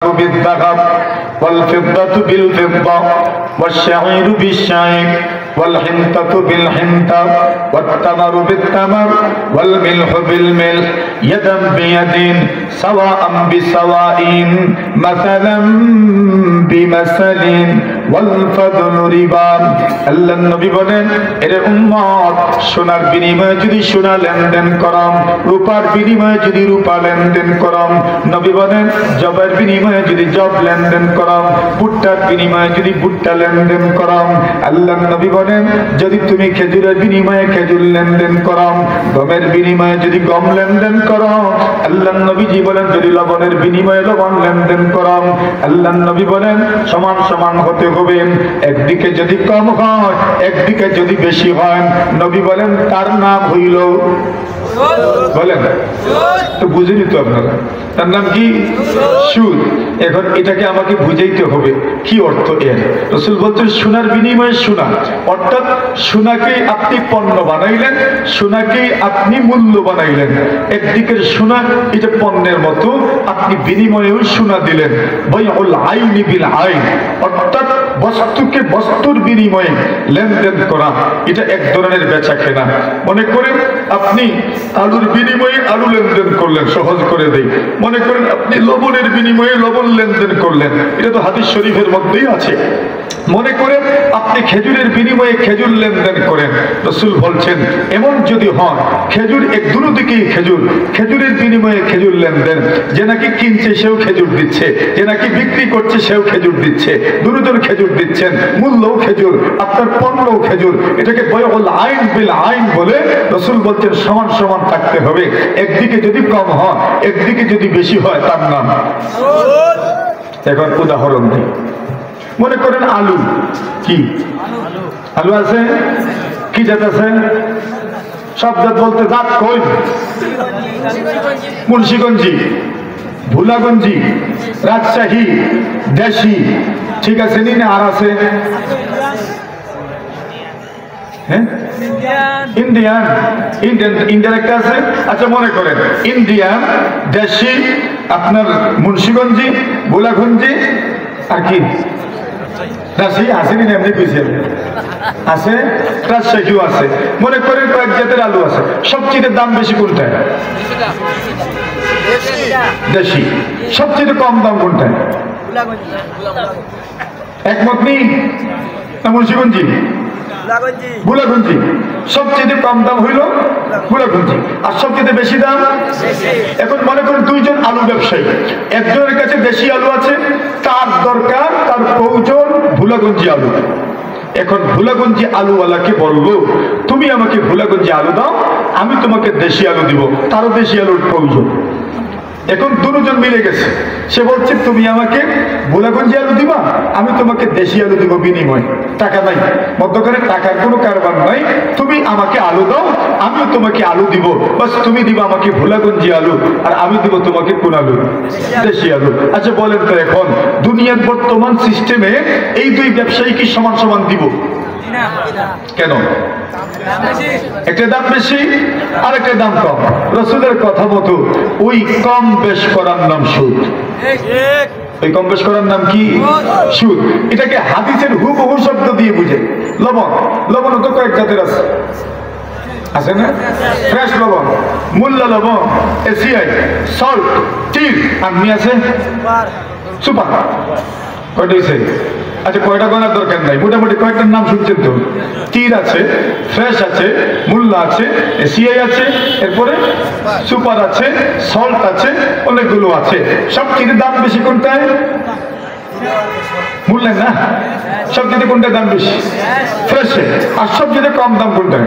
بالذهب والفضة بالفضة والشعير بالشعير والحنطة بالحنطة والتمر بالتمر والملح بالملح يدا بيد سواء بسواء مثلا بمثل والفضل ربا আল্লাহ নবী বলেন এর উম্মত সোনার বিনিময়ে যদি সোনা লেনদেন করম রূপার বিনিময়ে যদি রূপা লেনদেন করম নবী বলেন জবের বিনিময়ে যদি জব লেনদেন করম ভুট্টার বিনিময়ে যদি ভুট্টা লেনদেন করম আল্লাহ নবী বলেন যদি তুমি খেজুরের বিনিময়ে খেজুর লেনদেন করম গমের বিনিময়ে যদি গম লেনদেন করো আল্লাহ নবীজি বলেন যদি লবণের বিনিময়ে লবণ লেনদেন করম আল্লাহ নবী বলেন সমান সমান হতে হবে একদিকে যদি কম হয় একদিকে যদি বেশি হয় নবী বলেন তার নাম হইল বলেন তো বুঝিনি তো আপনারা তার নাম কি সুদ এখন এটাকে আমাকে বুঝাইতে হবে কি অর্থ এর রাসূল বলছেন সোনার বিনিময়ে সোনা অর্থাৎ সোনাকে আপনি পণ্য বানাইলেন সোনাকে আপনি মূল্য বানাইলেন একদিকের সোনা এটা পণ্যের মতো আপনি বিনিময়েও সোনা দিলেন বাইউল আইনি বিল আইন অর্থাৎ বস্তুকে বস্তুর বিনিময়ে লেনদেন করা এটা এক ধরনের বেচা কেনা মনে করেন আপনি আলুর বিনিময়ে আলু লেনদেন করলেন সহজ করে দেই মনে করেন আপনি লবণের বিনিময়ে লবণ লেনদেন করলেন এটা তো হাদিস শরীফের মধ্যেই আছে মনে করেন আপনি খেজুরের বিনিময়ে খেজুর লেনদেন করেন রাসূল বলছেন এমন যদি হয় খেজুর এক দুটো দিকেই খেজুরের বিনিময়ে খেজুর লেনদেন যে নাকি কিনছে সেও খেজুর দিচ্ছে যে নাকি বিক্রি করছে সেও খেজুর দিচ্ছে দুজন খেজুর দিচ্ছেন মূল্যও খেজুর আপনার পণ্যও খেজুর এটাকে বাইউল আইন বিল আইন বলে রাসূল বলছেন সমান সমান থাকতে হবে একদিকে যদি কম হয় একদিকে যদি বেশি হয় তার নাম সুদ এখন উদাহরণ দিই মনে করেন আলু কি আলু আছে কি জাত আছে সব জাত বলতে জাত কই মুন্সিগঞ্জি ভুলাগঞ্জি রাজশাহী দেশি ঠিক আছে নি না আর আছে হ্যাঁ ইন্ডিয়ান ইন্ডিয়ান একটা আছে আচ্ছা মনে করেন ইন্ডিয়ান দেশি আপনার মুন্সিগঞ্জি ভোলাগঞ্জি আর কি রাজশাহী আসেনি না এমনি কইছেন আছে রাজশাহীও আছে মনে করেন কয়েক জাতের আলু আছে সবচেয়ে দাম বেশি কোনটা দেশি সবচেয়ে কম দাম কোনটা একমত নেই না মুন্সিগঞ্জি ভোলাগঞ্জি সবচেয়ে কম দাম হইল ভোলাগঞ্জি আর সবচেয়ে বেশি দাম এখন মনে করেন দুইজন আলু ব্যবসায়ী একজনের কাছে দেশি আলু আছে তার দরকার তার প্রয়োজন ভোলাগঞ্জি আলু এখন ভোলাগঞ্জি আলুওয়ালাকে বলবো তুমি আমাকে ভোলাগঞ্জি আলু দাও আমি তোমাকে দেশি আলু দিব তারও দেশি আলুর প্রয়োজন এখন দুজন মিলে গেছে সে বলছে তুমি আমাকে ভোলাগঞ্জি আলু দিবা আমি তোমাকে দেশি আলু দিব বিনিময় টাকা নাই মধ্যখানে টাকার কোনো কারবার নাই তুমি আমাকে আলু দাও আমিও তোমাকে আলু দিব বাস তুমি দিবা আমাকে ভোলাগঞ্জি আলু আর আমি দিব তোমাকে কোন আলু দেশি আলু আচ্ছা বলেন তো এখন দুনিয়ার বর্তমান সিস্টেমে এই দুই ব্যবসায়ী কি সমান সমান দিব কেন একটা দাম বেশি আর একটা দাম কম রাসূলের কথা মতো ওই কম বেশ করার নাম সুদ ওই কম বেশ করার নাম কি সুদ এটাকে হাদিসের হুবহু শব্দ দিয়ে বুঝে লবণ তো কয়েক জাতের আছে না ফ্রেশ লবণ মূল্য লবণ এসিআই সল্ট টির আর নি আছে সুপার কয়টা হয়েছে আচ্ছা কয়টা গণার দরকার নাই মোটামুটি কয়েকটার নাম শুনছেন তো তীর আছে ফ্রেশ আছে মূল্য আছে এসিআই আছে এরপরে সুপার আছে সল্ট আছে অনেকগুলো আছে সবচেয়ে দাম বেশি কোনটায় বললেন না সবচেয়ে কোনটা দাম বেশি ফ্রেশে আর সবচেয়ে কম দাম কোনটা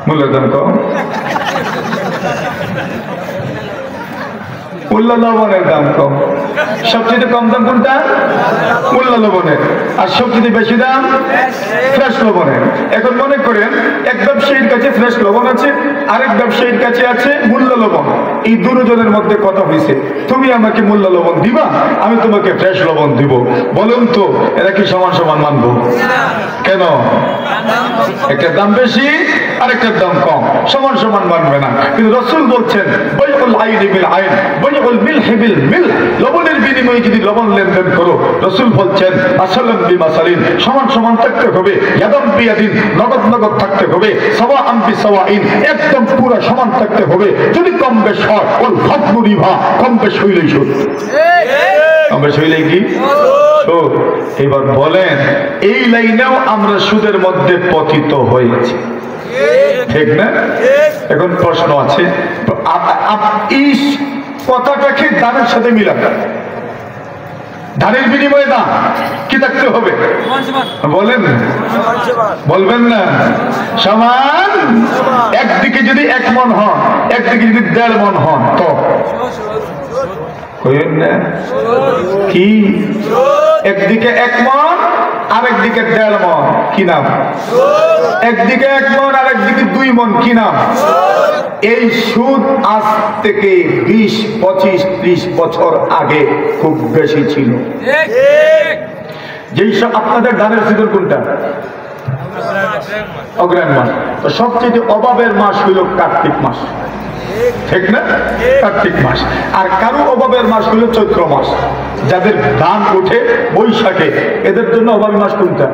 মূল্যের দাম কম মূল্য লবণের দাম কম সবচেয়ে কম দাম কোনটা মূল্য লবণের আর সবচেয়ে বেশি দাম ফ্রেশ লবণের এখন মনে করেন এক ব্যবসায়ীর কাছে ফ্রেশ লবণ আছে আরেক ব্যবসায়ীর কাছে আছে মূল্য লবণ এই দুজনের মধ্যে কথা হয়েছে তুমি আমাকে মূল্য লবণ দিবা আমি তোমাকে ফ্রেশ লবণ দিব বলুন তো এরা কি সমান সমান মানবো কেন একটা দাম বেশি আরেকটার দাম কম সমান সমান মানবে না কিন্তু রাসূল বলছেন বাইউল আইনি বিল আইন ওয়াল মিলহি বিল মিলহ, লবণের বিনিময়ে যদি লবণ লেনদেন করো, রাসূল বলছেন আসলাম বিমাসালিন, সমান সমান থাকতে হবে, ইয়াদাম বিয়াদিন, নগদ নগদ থাকতে হবে, সাওয়াআন বিসাওয়াইন, একদম পুরো সমান থাকতে হবে। যদি কম বেশ হয় ওয়াল ফাদলু রিবা, কম বেশ হইলেই সুদ। কম বেশ হইলেই কি? এবার বলেন, এই লাইনেও আমরা সুদের মধ্যে পতিত হয়েছি, ঠিক না? এখন প্রশ্ন আছে, এই কথাটাকে দানের সাথে মিলান। ধানের বিনিময়ে দাম কি থাকতে হবে? বলেন, বলবেন না? সমান। একদিকে যদি 1 মণ হন, একদিকে যদি 1.5 মণ হন, তো কি? একদিকে 1 মণ, আরেকদিকে 1.5 মণ, কি নাম? একদিকে 1 মণ, আরেকদিকে 2 মণ, কি নাম? এই সুদ আজ থেকে 20, 25, 30 বছর আগে খুব বেশি ছিল। যেই সব আপনাদের ধানের সিজন কোনটা? অগ্রহায়ণ মাস। তো সবচেয়ে অভাবের মাস হইল কার্তিক মাস, ঠিক না? কার্তিক মাস। আর কারো অভাবের মাস হলো চৈত্র মাস। যাদের ধান ওঠে বৈশাখে, এদের জন্য অভাবী মাস কোনটা?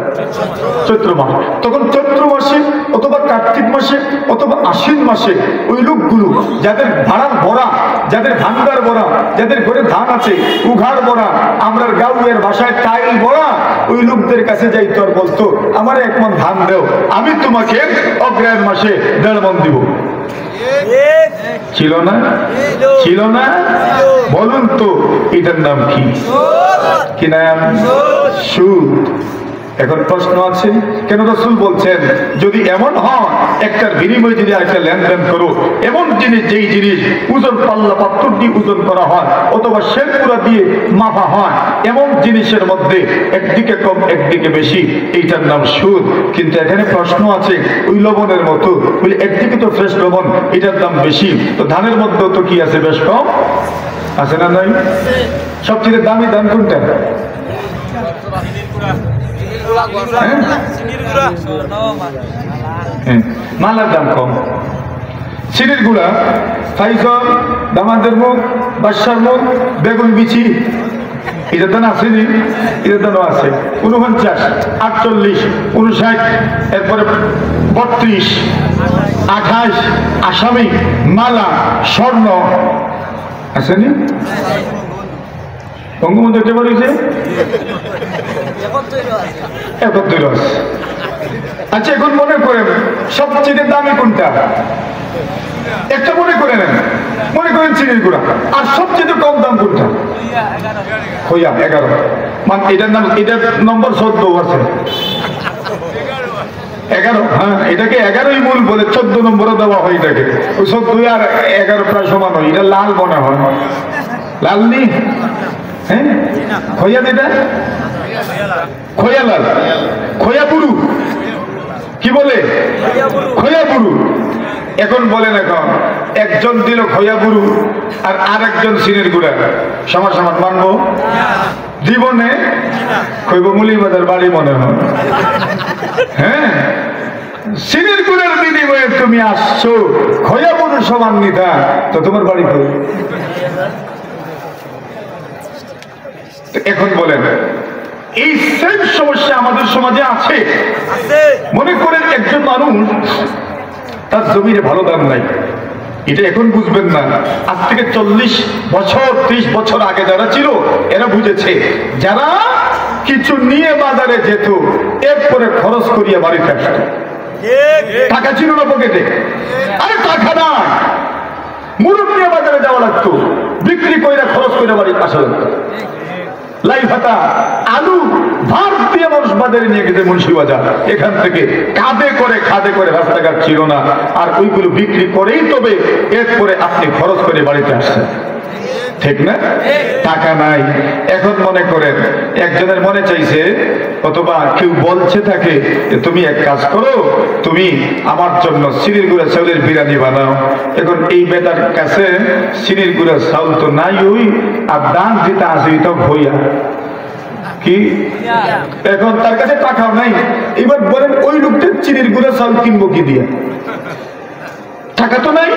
চৈত্র মাস। তখন চৈত্র মাসে অথবা কার্তিক মাসে অথবা আশ্বিন মাসে ওই লোকগুলো যাদের ভাড়ার ভরা, যাদের ভান্ডার ভরা, যাদের ঘরে ধান আছে, উঘার ভরা, আমরা গাঁয়ের ভাষায় টাইল ভরা, ওই লোকদের কাছে যাইতো আর বলতো আমার 1 মণ ধান দেও, আমি তোমাকে অগ্রহায়ণ মাসে 1.5 মণ দিব। ছিল না? ছিল না? বলুন তো এটার নাম কি? কি নাম? সুদ। এখন প্রশ্ন আছে, কেন রাসূল বলছেন যদি এমন হয় একটার বিনিময়ে যদি আরেকটা লেনদেন করো, এমন জিনিস যেই জিনিস ওজন পাল্লা পাত্র দিয়ে ওজন করা হয় অথবা শেরপুরা দিয়ে মাপা হয়, এমন জিনিসের মধ্যে একদিকে কম একদিকে বেশি, এইটার নাম সুদ। কিন্তু এখানে প্রশ্ন আছে, ওই লবণের মতো বলি একদিকে তো ফ্রেশ লবণ, এটার দাম বেশি, তো ধানের মধ্যেও তো কি আছে, বেশ কম আছে না? নাই? সবচেয়ে দামি ধান কোনটা? মালার দাম কম। চিনির গুঁড়া, ফাইজল, দামাদের মুখ, বাদশার মুখ, বেগুন বিচি, এটার দাম আছে নি? এটার দামও আছে 49, 48, 59, এরপরে 32, 28, আসামি, মালা, স্বর্ণ আছে নি? বঙ্গবন্ধু কে বলেছে? 71। আচ্ছা, এখন মনে করেন সবচেয়ে দামি কোনটা? একটা মনে করে নেন, মনে করেন চিনির গুঁড়া। আর সবচেয়ে কম দাম কোনটা? খইয়া 11। মানে এটার নাম, এটার নম্বর 14 আছে। 11, হ্যাঁ, এটাকে 11ই মূল বলে, 14 নম্বরও দেওয়া হয় এটাকে। ওই 14 আর 11 প্রায় সমান হয়। এটা লাল মনে হয়, লাল নি? হ্যাঁ, খইয়া যেটা খইয়া লাল, খইয়া বুরু কি বলে? খইয়া বুরু। এখন বলেন, এখন একজন দিল খইয়া বুরু আর আরেকজন চিনির গুঁড়া, সমান সমান মানবো? জীবনে কইব মুলি বাজার বাড়ি মনে হয়। হ্যাঁ, চিনির গুঁড়ার বিনিময়ে তুমি আসছো, খইয়া বুরু সমান নিতা, তো তোমার বাড়ি কই? এখন বলেন, এই সেম সমস্যা আমাদের সমাজে আছে। মনে করেন একজন মানুষ, তার জমির ভালো দাম নাই, এটা এখন বুঝবেন না। আজ থেকে 40 বছর 30 বছর আগে যারা ছিল এরা বুঝেছে। যারা কিছু নিয়ে বাজারে যেত, এরপরে খরচ করিয়া বাড়িতে আসত। টাকা ছিল না পকেটে, আরে টাকা না, মুরুব নিয়ে বাজারে যাওয়া লাগতো, বিক্রি কইরা খরচ করে বাড়ি আসা লাগতো। লাই ভাতা, আলু, ভাত দিয়ে মানুষ বাজারে নিয়ে গেছে মুন্সিবাজার। এখান থেকে খাদে করে রাস্তাঘাট ছিল না, আর ওইগুলো বিক্রি করেই তবে এরপরে আপনি খরচ করে বাড়িতে আসছেন, ঠিক না? টাকা নাই। এখন মনে করেন একজনের মনে চাইছে অথবা কেউ বলছে তাকে, তুমি এক কাজ করো, তুমি আমার জন্য চিনির গুঁড়া চাউলের বিরিয়ানি বানাও। এখন এই বেটার কাছে চিনির গুঁড়া চাউল তো নাই, ওই আর দান যেটা আছে তো ভইয়া কি, এখন তার কাছে টাকাও নাই। এবার বলেন ওই লোকটা চিনির গুঁড়া চাউল কিনবো কি দিয়ে? টাকা তো নাই।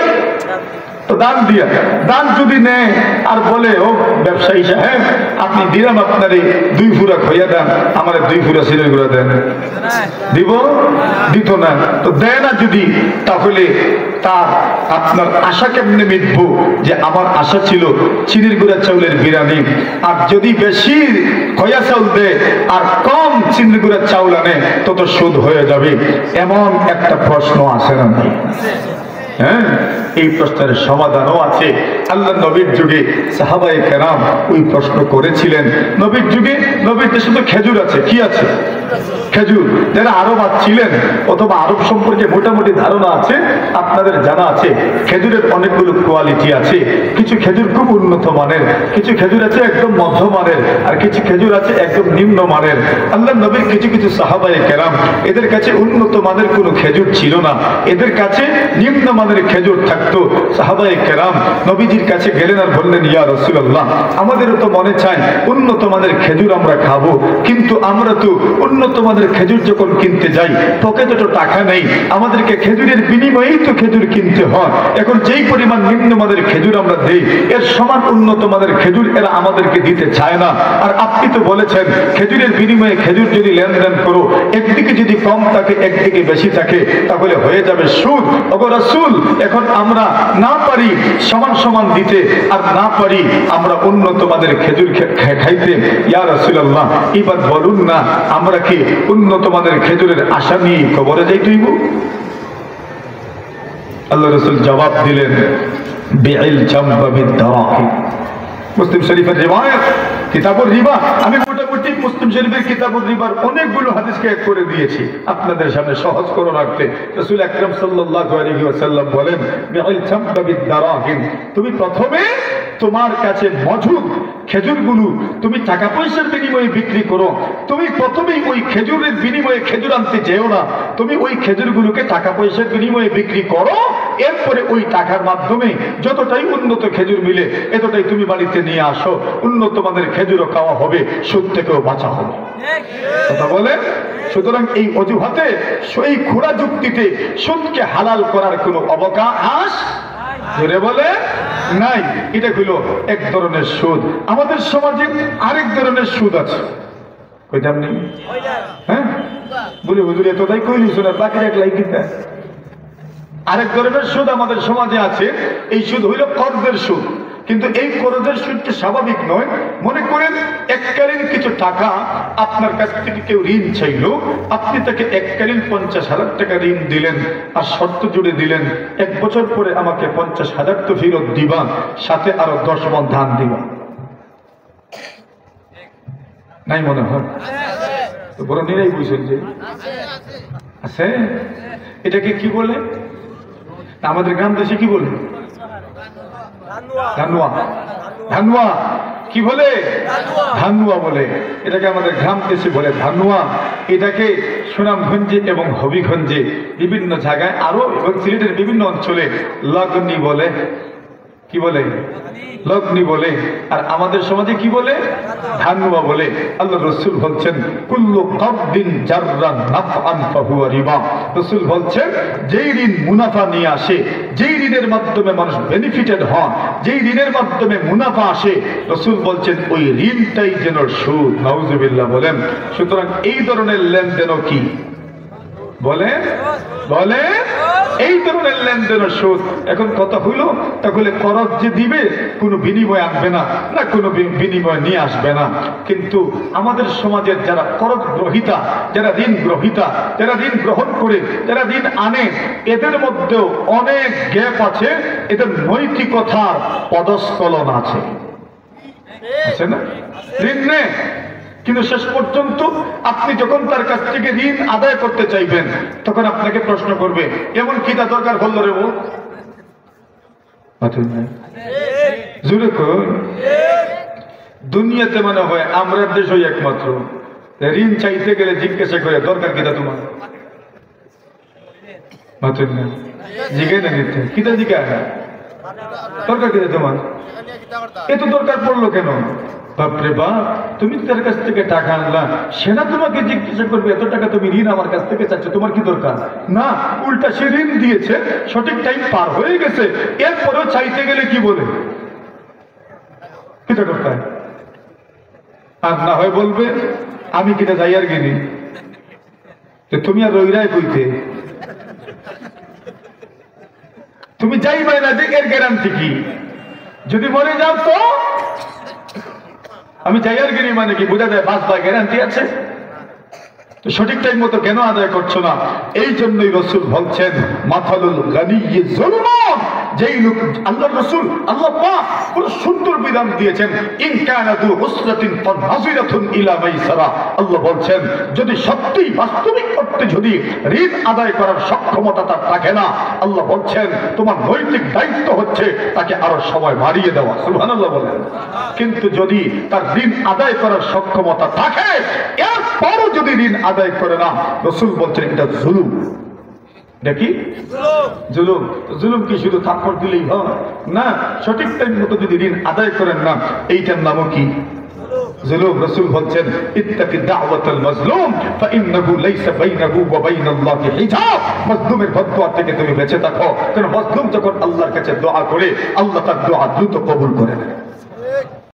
তো দান দিয়া দান যদি নেয় আর বলে ও ব্যবসায়ী সাহেব আপনি দিলাম আপনারে 2 ফুরা খইয়া দেন আমার 2 ফুরা চিনির গুঁড়া দেন, দিব? দিত না। তো দেয় না যদি, তাহলে তার আপনার আশা কেমনে মিটবো যে আমার আশা ছিল চিনির গুঁড়া চাউলের বিরিয়ানি, আর যদি বেশি খয়া চাউল দেয় আর কম চিনির গুঁড়া চাউল আনে তত সুদ হয়ে যাবে। এমন একটা প্রশ্ন আসে না? হ্যাঁ, এই প্রশ্নের সমাধানও আছে। আল্লাহ নবীর যুগে সাহাবায়ে কেরাম ওই প্রশ্ন করেছিলেন। নবীর যুগে নবীর দেশে তো খেজুর আছে, কি আছে? খেজুর। যারা আরব ছিলেন অথবা আরব সম্পর্কে মোটামুটি ধারণা আছে, আপনাদের জানা আছে খেজুরের অনেকগুলো কোয়ালিটি আছে। কিছু খেজুর খুব উন্নত মানের, কিছু খেজুর আছে একদম মধ্যমানের, আর কিছু খেজুর আছে একদম নিম্ন মানের। আল্লাহ নবীর কিছু কিছু সাহাবায়ে কেরাম এদের কাছে উন্নত মানের কোনো খেজুর ছিল না, এদের কাছে নিম্ন মানের খেজুর থাকতো। সাহাবায়ে কেরাম নবীজির কাছে গেলেন আর বললেন, ইয়া রাসূলুল্লাহ, আমাদেরও তো মনে চায় উন্নত মানের খেজুর আমরা খাবো, কিন্তু আমরা তো উন্নত মানের খেজুর যখন কিনতে যাই পকেটে তো টাকা নেই, আমাদেরকে খেজুরের বিনিময়েই তো খেজুর কিনতে হয়। এখন যেই পরিমাণ নিম্নমানের খেজুর আমরা দেই এর সমান উন্নত মানের খেজুর এরা আমাদেরকে দিতে চায় না। আর আপনি তো বলেছেন খেজুরের বিনিময়ে খেজুর যদি লেনদেন করো, একদিকে যদি কম থাকে একদিকে বেশি থাকে তাহলে হয়ে যাবে সুদ। ওগো রাসূল, এখন আমরা না পারি সমান সমান দিতে আর না পারি আমরা উন্নত মানের খেজুর খাইতে, ইয়া রাসূলুল্লাহ এবার বলুন না আমরা কি উন্নত মানের খেজুরের আশা নিয়ে কবরে যাইতেইব? আল্লাহ রাসূল জবাব দিলেন, বিইল জামবা বিদ-দারাহিম। মুসলিম শরীফের রিওয়ায়াত কিতাবুর রিবা। আমি মোটামুটি মুসলিম শরীফের কিতাবুর রিবার অনেকগুলো হাদিসকে এক করে দিয়েছি আপনাদের সামনে সহজ করে রাখতে। রাসূল আকরাম সাল্লাল্লাহু আলাইহি ওয়াসাল্লাম বলেন, বিইল জামবা বিদ-দারাহিম, তুমি প্রথমে তোমার কাছে মজুদ খেজুরগুলো তুমি টাকা পয়সার বিনিময়ে বিক্রি করো। তুমি প্রথমেই ওই খেজুরের বিনিময়ে খেজুর আনতে যেও না, তুমি ওই খেজুরগুলোকে টাকা পয়সার বিনিময়ে বিক্রি করো। এরপরে ওই টাকার মাধ্যমে যতটাই উন্নত খেজুর মিলে এতটাই তুমি বাড়িতে নিয়ে আসো, উন্নত মানের খেজুরও খাওয়া হবে, সুদ থেকেও বাঁচা হবে। কথা বলে। সুতরাং এই অজুহাতে, এই খোঁড়া যুক্তিতে সুদকে হালাল করার কোনো অবকাশ ধরে বলে নাই। এটা হলো এক ধরনের সুদ। আমাদের সমাজে আরেক ধরনের সুদ আছে, কইতাম নেই? হ্যাঁ, বলে হুজুর এতটাই কইলি শোনার বাকি রাখলাই কিনা। আরেক ধরনের সুদ আমাদের সমাজে আছে, এই সুদ হইল কর্জের সুদ। কিন্তু এই কর্জের সুদটি স্বাভাবিক নয়। মনে করেন এককালীন কিছু টাকা আপনার কাছ থেকে কেউ ঋণ চাইল, আপনি তাকে এককালীন 50,000 টাকা ঋণ দিলেন আর শর্ত জুড়ে দিলেন 1 বছর পরে আমাকে 50,000 তো ফেরত দিবা, সাথে আরো 10 মণ ধান দিবা। নাই মনে হয়? তো বড় নিরাই বুঝছেন যে আছে। এটাকে কি বলে? আমাদের গ্রাম দেশে কি বলে? ধানুয়া। ধানুয়া কি বলে? ধানুয়া বলে। এটাকে আমাদের গ্রাম দেশে বলে ধানুয়া। এটাকে সুনামগঞ্জে এবং হবিগঞ্জে বিভিন্ন জায়গায় আরো এবং সিলেটের বিভিন্ন অঞ্চলে লগনি বলে। কি বলে? লগনি বলে। আর আমাদের সমাজে কি বলে? ধানুয়া বলে। আল্লাহ রাসূল বলছেন, কুল্লু কবদিন জাররান নাফআন ফাহুয়া রিবা। রাসূল বলছেন, যেই ঋণ মুনাফা নিয়ে আসে, যেই ঋণের মাধ্যমে মানুষ বেনিফিটেড হয়, যেই ঋণের মাধ্যমে মুনাফা আসে, রাসূল বলছেন ওই ঋণটাই যেন সুদ। নাউজুবিল্লাহ বলেন। সুতরাং এই ধরনের লেনদেনও কি বলে? বলে এই ধরনের লেনদেনের সুদ। এখন কথা হইল, তাহলে করজ যে দিবে কোনো বিনিময় আনবে না, না কোনো বিনিময় নিয়ে আসবে না। কিন্তু আমাদের সমাজের যারা করজ গ্রহিতা, যারা ঋণ গ্রহিতা, যারা ঋণ গ্রহণ করে, যারা ঋণ আনে, এদের মধ্যেও অনেক গ্যাপ আছে, এদের নৈতিকতার পদস্খলন আছে। আছে না? ঋণ নে, কিন্তু শেষ পর্যন্ত আপনি যখন তার কাছ থেকে ঋণ আদায় করতে চাইবেন তখন আপনাকে প্রশ্ন করবে, এমন কি তা দরকার বললো রে ও? জুড়ে দুনিয়াতে মনে হয় আমরা দেশই একমাত্র ঋণ চাইতে গেলে জিজ্ঞাসা করে দরকার কিনা তোমার? জিজ্ঞাসা না নিতে কিতা জিজ্ঞাসা দরকার কিনা তোমার? এত দরকার পড়লো কেন? বাপরে বাপ, তুমি তার কাছ থেকে টাকা আনলা, সেটা তোমাকে জিজ্ঞাসা করবে এত টাকা তুমি ঋণ আমার কাছ থেকে চাচ্ছ, তোমার কি দরকার? না, উল্টা সে ঋণ দিয়েছে, সঠিক টাইম পার হয়ে গেছে, এরপরেও চাইতে গেলে কি বলে কিটা করতে হয়? আর না হয় বলবে আমি কিটা যাই আর গিনি, তুমি আর রইরাই কইতে, তুমি যাইবে না যে এর গ্যারান্টি কি? যদি মরে যাও তো আমি যাই আর গিনি মানে কি বোঝা যায়? বাঁচবার গ্যারান্টি আছে? তো সঠিক টাইম মতো কেন আদায় করছো না? এই জন্যই রসুল বলছেন মাথালুল গানিয়্যি যুলমুন, যেই লোক আল্লাহর রাসূল আল্লাহ পাক পুরো সুন্দর বিধান দিয়েছেন, ইন কানা দু উসরাতিন ফানাযিরাতুন ইলা মাইসারা। আল্লাহ বলছেন যদি সত্যি বাস্তবিক অর্থে যদি ঋণ আদায় করার সক্ষমতা তার থাকে না, আল্লাহ বলছেন তোমার নৈতিক দায়িত্ব হচ্ছে তাকে আরো সময় বাড়িয়ে দেওয়া। সুবহানাল্লাহ বলেন। কিন্তু যদি তার ঋণ আদায় করার সক্ষমতা থাকে, এরপরও যদি ঋণ আদায় করে না, রাসূল বলছেন এটা জুলুম। দেখি জুলুম, জুলুম কি শুধু থাপ্পড় দিলেই হয়? না, সঠিক টাইম মতো যদি ঋণ আদায় করেন না, এইটার নামও কি জুলুম। রাসূল বলছেন ইত্তাকি দাওয়াতাল মাজলুম ফাইন্নাহু লাইসা বাইনাহু ওয়া বাইনাল্লাহি হিজাব। মাজলুমের বদদুয়া থেকে তুমি বেঁচে থাকো, কারণ মাজলুম যখন আল্লাহর কাছে দোয়া করে, আল্লাহ তার দোয়া দ্রুত কবুল করে নেন।